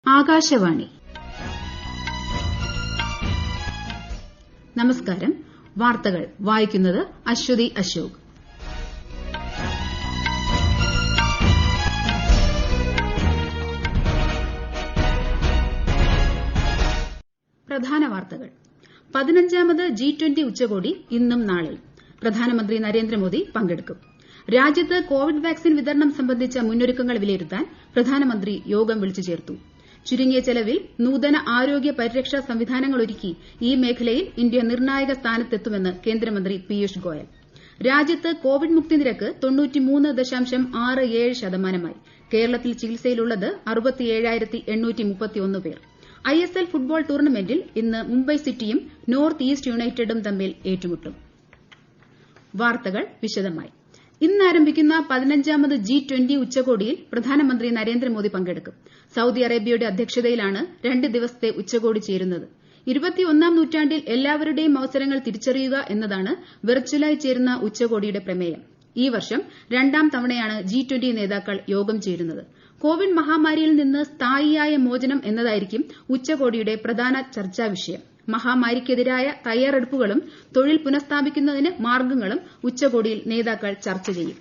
ആകാശവാണി. നമസ്കാരം. വാർത്തകൾ വായിക്കുന്നത് അശ്വതി അശോക്. പ്രധാന വാർത്തകൾ. 15ാമത് G20 ഉച്ചകോടി ഇന്നും നാളെയും. പ്രധാനമന്ത്രി നരേന്ദ്രമോദി പങ്കെടുക്കും. രാജ്യത്ത് കോവിഡ് വാക്സിൻ വിതരണം സംബന്ധിച്ച മുന്നൊരുക്കങ്ങൾ വിലയിരുത്താൻ പ്രധാനമന്ത്രി യോഗം വിളിച്ചു ചേർത്തു. ചുരുങ്ങിയ ചെലവിൽ നൂതന ആരോഗ്യ പരിരക്ഷാ സംവിധാനങ്ങളൊരുക്കി ഈ മേഖലയിൽ ഇന്ത്യ നിർണായക സ്ഥാനത്തെത്തുമെന്ന് കേന്ദ്രമന്ത്രി പീയൂഷ് ഗോയൽ. രാജ്യത്ത് കോവിഡ് മുക്തി നിരക്ക് 93.67%. കേരളത്തിൽ ചികിത്സയിലുള്ളത് 67,831 പേർ. ISL ഫുട്ബോൾ ടൂർണമെന്റിൽ ഇന്ന് മുംബൈ സിറ്റിയും നോർത്ത് ഈസ്റ്റ് യുണൈറ്റഡും തമ്മിൽ ഏറ്റുമുട്ടും. വാർത്തകൾ വിശദമായി. ഇന്ന് ആരംഭിക്കുന്ന 15ാമത് G20 ഉച്ചകോടിയിൽ പ്രധാനമന്ത്രി നരേന്ദ്രമോദി പങ്കെടുക്കും. സൌദി അറേബ്യയുടെ അധ്യക്ഷതയിലാണ് 2 ദിവസത്തെ ഉച്ചകോടി ചേരുന്നത്. 21ാം നൂറ്റാണ്ടിൽ എല്ലാവരുടെയും അവസരങ്ങൾ തിരിച്ചറിയുക എന്നതാണ് വെർച്വലായി ചേരുന്ന ഉച്ചകോടിയുടെ പ്രമേയം. ഈ വർഷം 2ാം തവണയാണ് G20 നേതാക്കൾ യോഗം ചേരുന്നത്. കോവിഡ് മഹാമാരിയിൽ നിന്ന് സ്ഥായിയായ മോചനം എന്നതായിരിക്കും ഉച്ചകോടിയുടെ പ്രധാന ചർച്ചാ വിഷയം. മഹാമാരിക്കെതിരായ തയ്യാറെടുപ്പുകളും തൊഴിൽ പുനഃസ്ഥാപിക്കുന്നതിന് മാർഗ്ഗങ്ങളും ഉച്ചകോടിയിൽ നേതാക്കൾ ചർച്ച ചെയ്യും.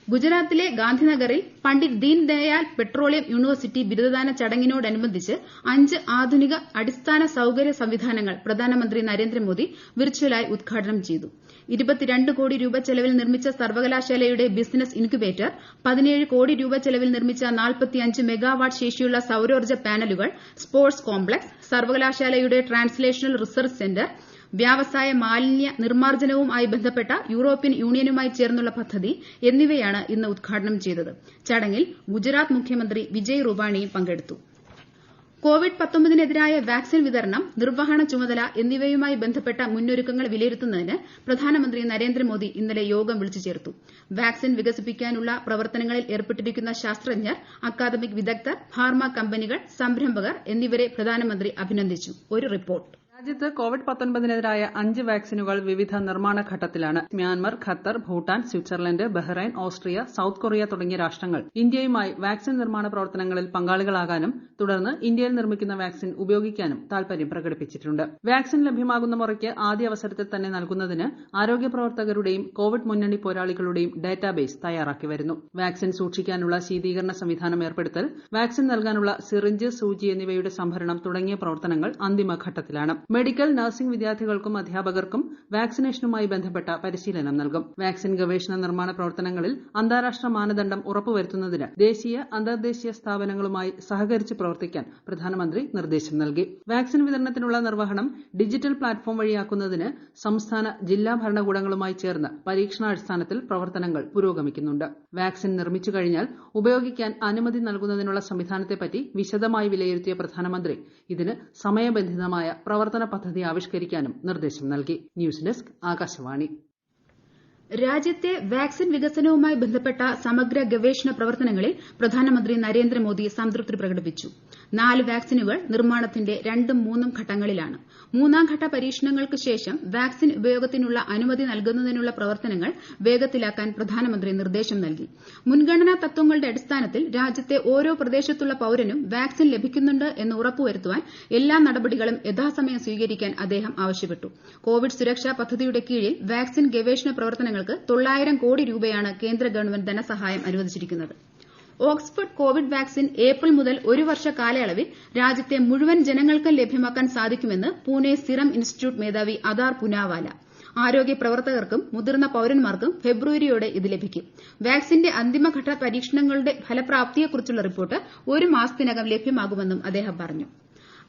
ഗുജറാത്തിലെ ഗാന്ധിനഗറിൽ പണ്ഡിറ്റ് ദീൻ ദയാൽ പെട്രോളിയം യൂണിവേഴ്സിറ്റി ബിരുദദാന ചടങ്ങിനോടനുബന്ധിച്ച് 5 ആധുനിക അടിസ്ഥാന സൌകര്യ സംവിധാനങ്ങൾ പ്രധാനമന്ത്രി നരേന്ദ്രമോദി വിർച്വലായി ഉദ്ഘാടനം ചെയ്തു. 22 കോടി രൂപ ചെലവിൽ നിർമ്മിച്ച സർവകലാശാലയുടെ ബിസിനസ് ഇൻക്യുബേറ്റർ, 17 കോടി രൂപ ചെലവിൽ നിർമ്മിച്ച 45 മെഗാവാട്ട് ശേഷിയുള്ള സൌരോർജ്ജ പാനലുകൾ, സ്പോർട്സ് കോംപ്ലക്സ്, സർവകലാശാലയുടെ ട്രാൻസ്ലേഷണൽ റിസർച്ച് സെന്റർ, വ്യാവസായ മാലിന്യ നിർമ്മാർജ്ജനവുമായി ബന്ധപ്പെട്ട യൂറോപ്യൻ യൂണിയനുമായി ചേർന്നുള്ള പദ്ധതി എന്നിവയാണ് ഇന്ന് ഉദ്ഘാടനം ചെയ്തത്. ചടങ്ങിൽ ഗുജറാത്ത് മുഖ്യമന്ത്രി വിജയ് റൂപാണിയും പങ്കെടുത്തു. കോവിഡ്-19-നെതിരായ വാക്സിൻ വിതരണം, നിർവ്വഹണ ചുമതല എന്നിവയുമായി ബന്ധപ്പെട്ട മുന്നൊരുക്കങ്ങൾ വിലയിരുത്തുന്നതിന് പ്രധാനമന്ത്രി നരേന്ദ്രമോദി ഇന്നലെ യോഗം വിളിച്ചു ചേർത്തു. വാക്സിൻ വികസിപ്പിക്കാനുള്ള പ്രവർത്തനങ്ങളിൽ ഏർപ്പെട്ടിരിക്കുന്ന ശാസ്ത്രജ്ഞർ, അക്കാദമിക് വിദഗ്ധർ, ഫാർമ കമ്പനികൾ, സംരംഭകർ എന്നിവരെ പ്രധാനമന്ത്രി അഭിനന്ദിച്ചു. ഒരു റിപ്പോർട്ട്. രാജ്യത്ത് കോവിഡ്-19-നെതിരായ 5 വാക്സിനുകൾ വിവിധ നിർമ്മാണ ഘട്ടത്തിലാണ്. Myanmar, Qatar, Bhutan, Switzerland, Bahrain, Austria, south Korea തുടങ്ങിയ രാഷ്ട്രങ്ങൾ ഇന്ത്യയുമായി വാക്സിൻ നിർമ്മാണ പ്രവർത്തനങ്ങളിൽ പങ്കാളികളാകാനും തുടർന്ന് ഇന്ത്യയിൽ നിർമ്മിക്കുന്ന വാക്സിൻ ഉപയോഗിക്കാനും താൽപര്യം പ്രകടിപ്പിച്ചിട്ടുണ്ട്. വാക്സിൻ ലഭ്യമാകുന്ന മുറയ്ക്ക് ആദ്യ അവസരത്തിൽ തന്നെ നൽകുന്നതിന് ആരോഗ്യ പ്രവർത്തകരുടെയും കോവിഡ് മുന്നണി പോരാളികളുടെയും ഡാറ്റാബേസ് തയ്യാറാക്കി വരുന്നു. വാക്സിൻ സൂക്ഷിക്കാനുള്ള ശീതീകരണ സംവിധാനം ഏർപ്പെടുത്തൽ, വാക്സിൻ നൽകാനുള്ള സിറിഞ്ച്, സൂചി എന്നിവയുടെ സംഭരണം തുടങ്ങിയ പ്രവർത്തനങ്ങൾ അന്തിമഘട്ടത്തിലാണ്. മെഡിക്കൽ, നഴ്സിംഗ് വിദ്യാർത്ഥികൾക്കും അധ്യാപകർക്കും വാക്സിനേഷനുമായി ബന്ധപ്പെട്ട പരിശീലനം നൽകും. വാക്സിൻ ഗവേഷണ നിർമ്മാണ പ്രവർത്തനങ്ങളിൽ അന്താരാഷ്ട്ര മാനദണ്ഡം ഉറപ്പുവരുത്തുന്നതിന് ദേശീയ, അന്തർദേശീയ സ്ഥാപനങ്ങളുമായി സഹകരിച്ച് പ്രവർത്തിക്കാൻ പ്രധാനമന്ത്രി നിർദ്ദേശം നൽകി. വാക്സിൻ വിതരണത്തിനുള്ള നിർവ്വഹണം ഡിജിറ്റൽ പ്ലാറ്റ്ഫോം വഴിയാക്കുന്നതിന് സംസ്ഥാന, ജില്ലാ ഭരണകൂടങ്ങളുമായി ചേർന്ന് പരീക്ഷണാടിസ്ഥാനത്തിൽ പ്രവർത്തനങ്ങൾ പുരോഗമിക്കുന്നുണ്ട്. വാക്സിൻ നിർമ്മിച്ചു കഴിഞ്ഞാൽ ഉപയോഗിക്കാൻ അനുമതി നൽകുന്നതിനുള്ള സംവിധാനത്തെപ്പറ്റി വിശദമായി വിലയിരുത്തിയ പ്രധാനമന്ത്രി ഇതിന് സമയബന്ധിതമായ പ്രവർത്തന പദ്ധതി ആവിഷ്കരിക്കാനും നിർദ്ദേശം നൽകി. News desk, Akashvani. രാജ്യത്തെ വാക്സിൻ വികസനവുമായി ബന്ധപ്പെട്ട സമഗ്ര ഗവേഷണ പ്രവർത്തനങ്ങളിൽ പ്രധാനമന്ത്രി നരേന്ദ്രമോദി സംതൃപ്തി പ്രകടിപ്പിച്ചു. 4 വാക്സിനുകൾ നിർമ്മാണത്തിന്റെ 2ഉം 3ഉം ഘട്ടങ്ങളിലാണ്. 3ാം ഘട്ട പരീക്ഷണങ്ങൾക്ക് ശേഷം വാക്സിൻ ഉപയോഗത്തിനുള്ള അനുമതി നൽകുന്നതിനുള്ള പ്രവർത്തനങ്ങൾ വേഗത്തിലാക്കാൻ പ്രധാനമന്ത്രി നിർദ്ദേശം നൽകി. മുൻഗണനാ തത്വങ്ങളുടെ അടിസ്ഥാനത്തിൽ രാജ്യത്തെ ഓരോ പ്രദേശത്തുള്ള പൌരനും വാക്സിൻ ലഭിക്കുന്നുണ്ട് എന്ന് ഉറപ്പുവരുത്താൻ എല്ലാ നടപടികളും യഥാസമയം സ്വീകരിക്കാൻ അദ്ദേഹം ആവശ്യപ്പെട്ടു. കോവിഡ് സുരക്ഷാ പദ്ധതിയുടെ കീഴിൽ വാക്സിൻ ഗവേഷണ പ്രവർത്തനങ്ങൾക്ക് 900 കോടി രൂപയാണ് കേന്ദ്ര ഗവൺമെന്റ് ധനസഹായം അനുവദിച്ചിരിക്കുന്നത്. ഓക്സ്ഫോർഡ് കോവിഡ് വാക്സിൻ ഏപ്രിൽ മുതൽ 1 വർഷ കാലയളവിൽ രാജ്യത്തെ മുഴുവൻ ജനങ്ങൾക്കും ലഭ്യമാക്കാൻ സാധിക്കുമെന്ന് പൂനെ സിറം ഇൻസ്റ്റിറ്റ്യൂട്ട് മേധാവി അദാർ പുനാവാല. ആരോഗ്യ പ്രവർത്തകർക്കും മുതിർന്ന പൌരന്മാർക്കും ഫെബ്രുവരിയോടെ ഇത് ലഭിക്കും. വാക്സിന്റെ അന്തിമഘട്ട പരീക്ഷണങ്ങളുടെ ഫലപ്രാപ്തിയെക്കുറിച്ചുള്ള റിപ്പോർട്ട് 1 മാസത്തിനകം ലഭ്യമാകുമെന്നും അദ്ദേഹം പറഞ്ഞു.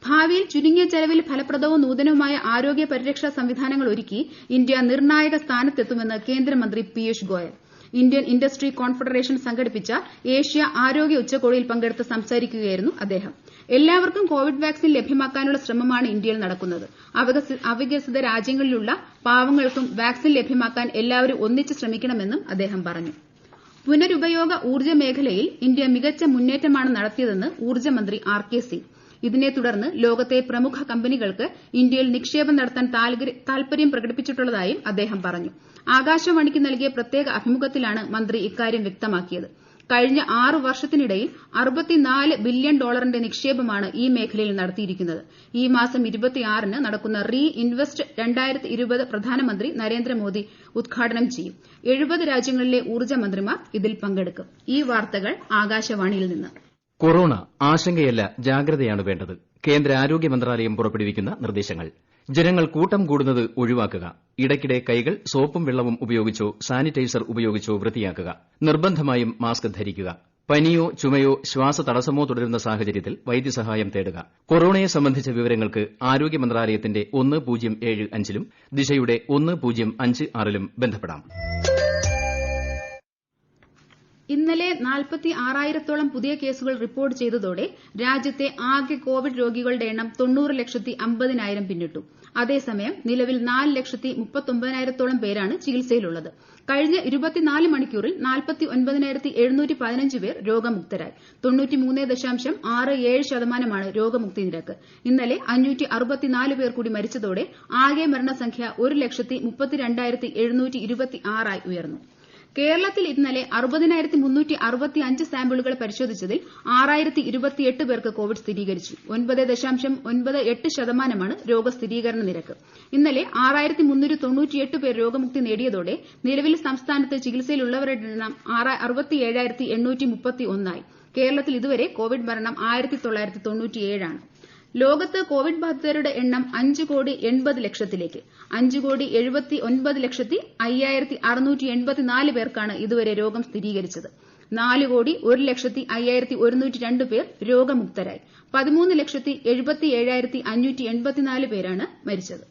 ഭാവിയിൽ ചുരുങ്ങിയ ചെലവിൽ ഫലപ്രദവും നൂതനവുമായ ആരോഗ്യ പരിരക്ഷാ സംവിധാനങ്ങൾ ഒരുക്കി ഇന്ത്യ നിർണായക സ്ഥാനത്തെത്തുമെന്ന് കേന്ദ്രമന്ത്രി Piyush Goyal. Indian industry confederation സംഘടിപ്പിച്ച ഏഷ്യ ആരോഗ്യ ഉച്ചകോടിയിൽ പങ്കെടുത്ത് സംസാരിക്കുകയായിരുന്നു അദ്ദേഹം. എല്ലാവർക്കും കോവിഡ് വാക്സിൻ ലഭ്യമാക്കാനുള്ള ശ്രമമാണ് ഇന്ത്യയിൽ നടക്കുന്നത്. അവികസിത രാജ്യങ്ങളിലുള്ള പാവങ്ങൾക്കും വാക്സിൻ ലഭ്യമാക്കാൻ എല്ലാവരും ഒന്നിച്ച് ശ്രമിക്കണമെന്നും അദ്ദേഹം പറഞ്ഞു. പുനരുപയോഗ ഊർജ്ജ മേഖലയിൽ ഇന്ത്യ മികച്ച മുന്നേറ്റമാണ് നടത്തിയതെന്ന് ഊർജ്ജമന്ത്രി ആർ.കെ. സിംഗ്. ഇതിനെ തുടർന്ന് ലോകത്തെ പ്രമുഖ കമ്പനികൾക്ക് ഇന്ത്യയിൽ നിക്ഷേപം നടത്താൻ താൽപര്യം പ്രകടിപ്പിച്ചിട്ടുള്ളതായും അദ്ദേഹം പറഞ്ഞു. ആകാശവാണിക്ക് നൽകിയ പ്രത്യേക അഭിമുഖത്തിലാണ് മന്ത്രി ഇക്കാര്യം വ്യക്തമാക്കിയത്. കഴിഞ്ഞ 6 വർഷത്തിനിടയിൽ $64 ബില്യൺ നിക്ഷേപമാണ് ഈ മേഖലയിൽ നടത്തിയിരിക്കുന്നത്. ഈ മാസം 26-ന് നടക്കുന്ന റീ ഇൻവെസ്റ്റ് 2020 പ്രധാനമന്ത്രി നരേന്ദ്രമോദി ഉദ്ഘാടനം ചെയ്യും. 70 രാജ്യങ്ങളിലെ ഊർജ്ജ മന്ത്രിമാർ ഇതിൽ പങ്കെടുക്കും. ഈ വാർത്തകൾ ആകാശവാണിയിൽ നിന്ന്. കൊറോണ ആശങ്കയല്ല, ജാഗ്രതയാണ് വേണ്ടത്. കേന്ദ്ര ആരോഗ്യ മന്ത്രാലയം പുറപ്പെടുവിക്കുന്ന നിർദ്ദേശങ്ങൾ. ജനങ്ങൾ കൂട്ടം കൂടുന്നത് ഒഴിവാക്കുക. ഇടയ്ക്കിടെ കൈകൾ സോപ്പും വെള്ളവും ഉപയോഗിച്ചോ സാനിറ്റൈസർ ഉപയോഗിച്ചോ വൃത്തിയാക്കുക. നിർബന്ധമായും മാസ്ക് ധരിക്കുക. പനിയോ ചുമയോ ശ്വാസതടസ്സമോ തുടരുന്ന സാഹചര്യത്തിൽ വൈദ്യസഹായം തേടുക. കൊറോണയെ സംബന്ധിച്ച വിവരങ്ങൾക്ക് ആരോഗ്യ മന്ത്രാലയത്തിന്റെ 1075-ലും ദിശയുടെ 1056-ലും ബന്ധപ്പെടാം. ഇന്നലെ 46,000-ത്തോളം പുതിയ കേസുകൾ റിപ്പോർട്ട് ചെയ്തതോടെ രാജ്യത്തെ ആകെ കോവിഡ് രോഗികളുടെ എണ്ണം 90,50,000 പിന്നിട്ടു. അതേസമയം നിലവിൽ 4,39,000-ത്തോളം പേരാണ് ചികിത്സയിലുള്ളത്. കഴിഞ്ഞ 24 മണിക്കൂറിൽ 49,715 പേർ രോഗമുക്തരായി. 93.67% രോഗമുക്തി നിരക്ക്. ഇന്നലെ 564 പേർ കൂടി മരിച്ചതോടെ ആകെ മരണസംഖ്യ 1,82,726 ഉയർന്നു. കേരളത്തിൽ ഇന്നലെ 60,365 സാമ്പിളുകൾ പരിശോധിച്ചതിൽ 6,028 പേർക്ക് കോവിഡ് സ്ഥിരീകരിച്ചു. 9.98% രോഗസ്ഥിരീകരണ നിരക്ക്. ഇന്നലെ 6,398 പേർ രോഗമുക്തി നേടിയതോടെ നിലവിൽ സംസ്ഥാനത്ത് ചികിത്സയിലുള്ളവരുടെ എണ്ണം 67,831 ആയി. കേരളത്തിൽ ഇതുവരെ കോവിഡ് മരണം 1,997 ആണ്. ലോകത്ത് കോവിഡ് ബാധിതരുടെ എണ്ണം 5,80,00,000-ലേക്ക്. 5,79,05,684 പേർക്കാണ് ഇതുവരെ രോഗം സ്ഥിരീകരിച്ചത്. 4,01,05,102 പേർ രോഗമുക്തരായി. 13,77,584 പേരാണ് മരിച്ചത്.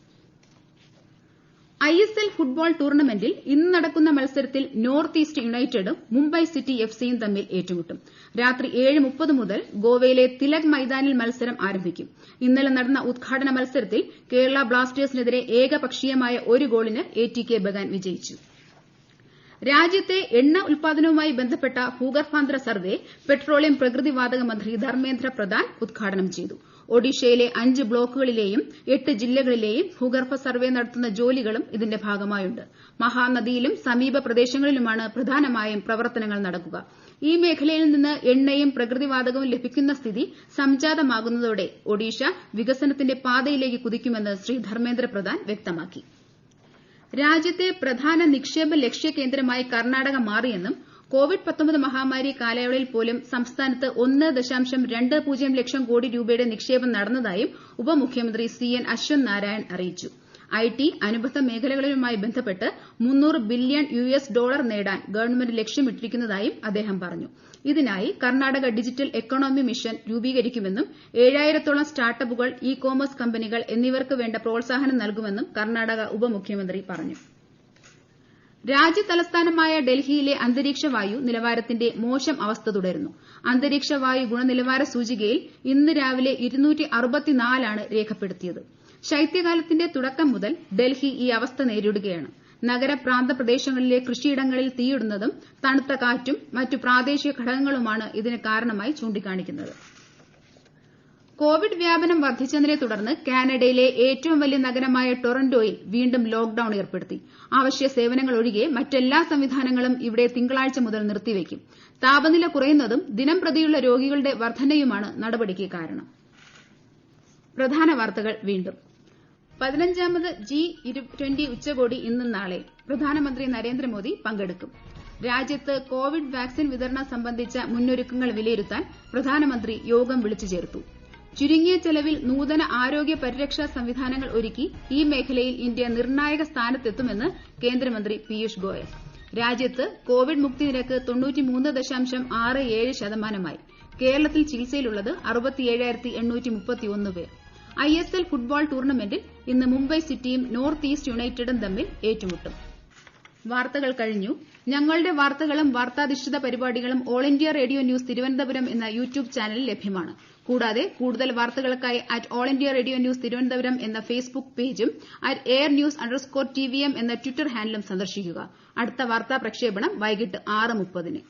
ISL ഫുട്ബോൾ ടൂർണമെന്റിൽ ഇന്ന് നടക്കുന്ന മത്സരത്തിൽ നോർത്ത് ഈസ്റ്റ് യുണൈറ്റഡും മുംബൈ സിറ്റി FCയും തമ്മിൽ ഏറ്റുമുട്ടും. രാത്രി 7:30 മുതൽ ഗോവയിലെ തിലക് മൈതാനിൽ മത്സരം ആരംഭിക്കും. ഇന്നലെ നടന്ന ഉദ്ഘാടന മത്സരത്തിൽ കേരള ബ്ലാസ്റ്റേഴ്സിനെതിരെ ഏകപക്ഷീയമായ 1 ഗോളിന് ATK ബഗാൻ വിജയിച്ചു. രാജ്യത്തെ എണ്ണ ഉൽപാദനവുമായി ബന്ധപ്പെട്ട ഭൂഗർഭാന്തര സർവേ പെട്രോളിയം പ്രകൃതിവാതക മന്ത്രി ധർമ്മേന്ദ്ര പ്രധാൻ ഉദ്ഘാടനം ചെയ്തു. ഒഡീഷയിലെ 5 ബ്ലോക്കുകളിലെയും 8 ജില്ലകളിലെയും ഭൂഗർഭ സർവേ നടത്തുന്ന ജോലികളും ഇതിന്റെ ഭാഗമായുണ്ട്. മഹാനദിയിലും സമീപ പ്രദേശങ്ങളിലുമാണ് പ്രധാനമായും പ്രവർത്തനങ്ങൾ നടക്കുക. ഈ മേഖലയിൽ നിന്ന് എണ്ണയും പ്രകൃതിവാതകവും ലഭിക്കുന്ന സ്ഥിതി സംജാതമാകുന്നതോടെ ഒഡീഷ വികസനത്തിന്റെ പാതയിലേക്ക് കുതിക്കുമെന്ന് ശ്രീ ധർമ്മേന്ദ്ര പ്രധാൻ വ്യക്തമാക്കി. രാജ്യത്തെ പ്രധാന നിക്ഷേപ ലക്ഷ്യകേന്ദ്രമായി കർണാടക മാറിയെന്നും കോവിഡ്-19 മഹാമാരി കാലയളവിൽ പോലും സംസ്ഥാനത്ത് 1.20 ലക്ഷം കോടി രൂപയുടെ നിക്ഷേപം നടന്നതായും ഉപമുഖ്യമന്ത്രി CN അശ്വന്ത് നാരായൺ അറിയിച്ചു. IT അനുബന്ധ മേഖലകളുമായി ബന്ധപ്പെട്ട് $300 ബില്യൺ നേടാൻ ഗവൺമെന്റ് ലക്ഷ്യമിട്ടിരിക്കുന്നതായും അദ്ദേഹം പറഞ്ഞു. ഇതിനായി കർണാടക ഡിജിറ്റൽ എക്കണോമി മിഷൻ രൂപീകരിക്കുമെന്നും 7,000-ത്തോളം സ്റ്റാർട്ടപ്പുകൾ, ഇ-കൊമേഴ്സ് കമ്പനികൾ എന്നിവർക്ക് വേണ്ട പ്രോത്സാഹനം നൽകുമെന്നും കർണാടക ഉപമുഖ്യമന്ത്രി പറഞ്ഞു. രാജ്യതലസ്ഥാനമായ ഡൽഹിയിലെ അന്തരീക്ഷ വായു നിലവാരത്തിന്റെ മോശം അവസ്ഥ തുടരുന്നു. അന്തരീക്ഷ വായു ഗുണനിലവാര സൂചികയിൽ ഇന്ന് രാവിലെ 264 ആണ് രേഖപ്പെടുത്തിയത്. ശൈത്യകാലത്തിന്റെ തുടക്കം മുതൽ ഡൽഹി ഈ അവസ്ഥ നേരിടുകയാണ്. നഗര പ്രാന്തപ്രദേശങ്ങളിലെ കൃഷിയിടങ്ങളിൽ തീയിടുന്നതും തണുത്ത കാറ്റും മറ്റു പ്രാദേശിക ഘടകങ്ങളുമാണ് ഇതിന് കാരണമായി ചൂണ്ടിക്കാണിക്കുന്നത്. കോവിഡ് വ്യാപനം വർദ്ധിച്ചതിനെ തുടർന്ന് കാനഡയിലെ ഏറ്റവും വലിയ നഗരമായ ടൊറന്റോയിൽ വീണ്ടും ലോക്ഡൌൺ ഏർപ്പെടുത്തി. അവശ്യ സേവനങ്ങൾ ഒഴികെ മറ്റെല്ലാ സംവിധാനങ്ങളും ഇവിടെ തിങ്കളാഴ്ച മുതൽ നിർത്തിവയ്ക്കും. താപനില കുറയുന്നതും ദിനംപ്രതിയുള്ള രോഗികളുടെ വർധനയുമാണ് നടപടിക്ക് കാരണം. പ്രധാന വാർത്തകൾ വീണ്ടും. 15ാമത് G20 ഉച്ചകോടി ഇന്നും നാളെ. പ്രധാനമന്ത്രി നരേന്ദ്രമോദി പങ്കെടുക്കും. രാജ്യത്ത് കോവിഡ് വാക്സിൻ വിതരണം സംബന്ധിച്ച മുന്നൊരുക്കങ്ങൾ വിലയിരുത്താൻ പ്രധാനമന്ത്രി യോഗം വിളിച്ചു ചേർത്തു. ചുരുങ്ങിയ ചെലവിൽ നൂതന ആരോഗ്യ പരിരക്ഷാ സംവിധാനങ്ങൾ ഒരുക്കി ഈ മേഖലയിൽ ഇന്ത്യ നിർണായക സ്ഥാനത്തെത്തുമെന്ന് കേന്ദ്രമന്ത്രി പീയൂഷ് ഗോയൽ. രാജ്യത്ത് കോവിഡ് മുക്തി നിരക്ക് 93.67%. കേരളത്തിൽ ചികിത്സയിലുള്ളത് 67,831 പേർ. ISL ഫുട്ബോൾ ടൂർണമെന്റിൽ ഇന്ന് മുംബൈ സിറ്റിയും നോർത്ത് ഈസ്റ്റ് യുണൈറ്റഡും തമ്മിൽ ഏറ്റുമുട്ടും. വാർത്തകൾ കഴിഞ്ഞു. ഞങ്ങളുടെ വാർത്തകളും വാർത്താധിഷ്ഠിത പരിപാടികളും all India radio news Thiruvananthapuram എന്ന യൂട്യൂബ് ചാനലിൽ ലഭ്യമാണ്. കൂടാതെ കൂടുതൽ വാർത്തകൾക്കായി @all India radio news Thiruvananthapuram എന്ന ഫേസ്ബുക്ക് പേജും @airnews_tvm എന്ന ട്വിറ്റർ ഹാൻഡിലും സന്ദർശിക്കുക. അടുത്ത വാർത്താ പ്രക്ഷേപണം വൈകിട്ട് 6:30-ന്.